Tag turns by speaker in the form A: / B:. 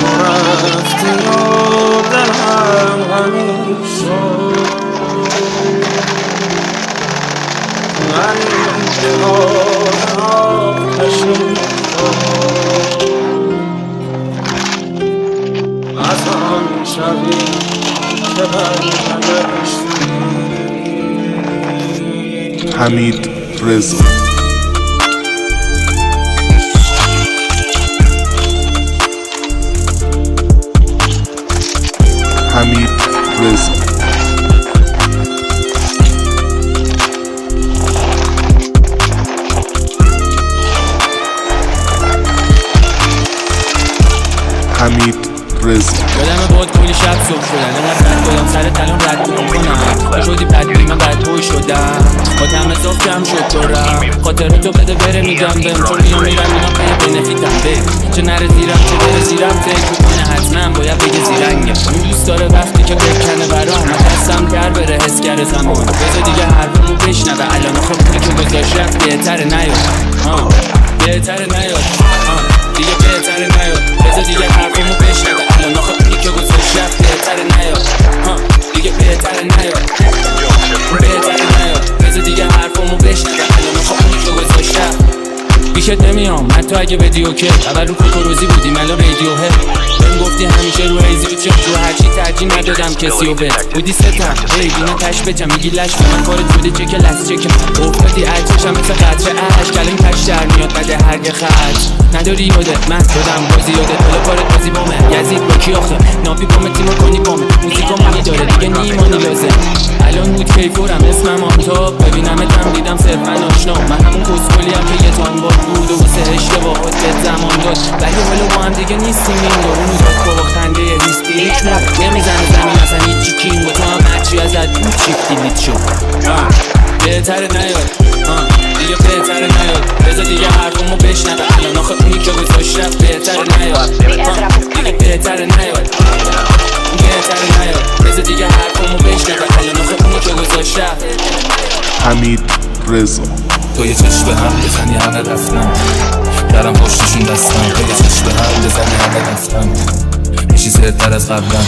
A: رفتی و دلم غمین شد غمین دلان آتشین شد از آن شبی که برگشتی.
B: حمید رضا. حمید رضا. حمید رضا.
C: یادم بود کلی شب صبح شدن اینقدر رد دادم سر تلون رد کنم شدی بد بودی من بد بوی شدم خودم اضاف کم شد دارم خاطر تو بده بره میگم بهم چون میام میرم اینا خیلی بنفیتم به چه نره زیرم چه بره زیرم فکر میکنه حتما باید بگه زیرنگه اون دوست داره وقتی که بکنه برام دستم در بره حس کرده زمان بذار دیگه حرفمو بشنوه الان خب پولی که گذاشت رفت بهتره نیاد بهتره نیاد دیگه بهتره نیاد بذار دیگه حرفمو بشنوه الان آخه اونی که گذاشت رفت بهتره نیاد دیگه بهتره نیاد بهتره نیاد بذار دیگه حرفمو بشنوه الان آخه اونی که گذاشت رفت بیشت نمیام حتی اگه بدی اوکی اول رو کوکوروزی بودیم الان رادیو هد بهم گفتی همیشه رو ایزی و چپ رو هرچی ترجیح ندادم کسی و بد بودی ستم بیدینه تش بچم میگی لش من کارت بوده چکه لست چکم افتادی عجشم مثل قطره عش کلیم تش در میاد بده هرگه خرج نداری یادت من دادم بازی یادت حالا کارت بازی بامه یزید با کی آخه نابی بامه تیمو کنی بامه موزیکا منی داره دیگه نیمانی لازم الان بود کیفورم اسمم آمتاب ببینمتم دیدم صرفا آشنا من همون کسکلیم که یه تان باد بود و واسه اشتباهات به زمان داد ولی حالا با هم دیگه نیستیم این دارونو داد با خنده هیستی هیچ موقع نمیزنه زمین اصلا هیچی کین با تو هم هرچی ازت بود چیفتی لیت شد بهتره نیاد دیگه بهتره نیاد بذار دیگه حرفمو بشنوه الان آخه اونی که گذاشت رفت بهتره نیاد دیگه بهتره نیاد بهتره نیاد بذار دیگه حرفمو بشنوه الان آخه اونی که گذاشت رفت.
B: حمید رضا.
D: تو یه چشم به هم بزنی همه رفتن درم پشتشون دستم تو یه چشم به هم بزنی همه رفتن میشی زرتر از قبلم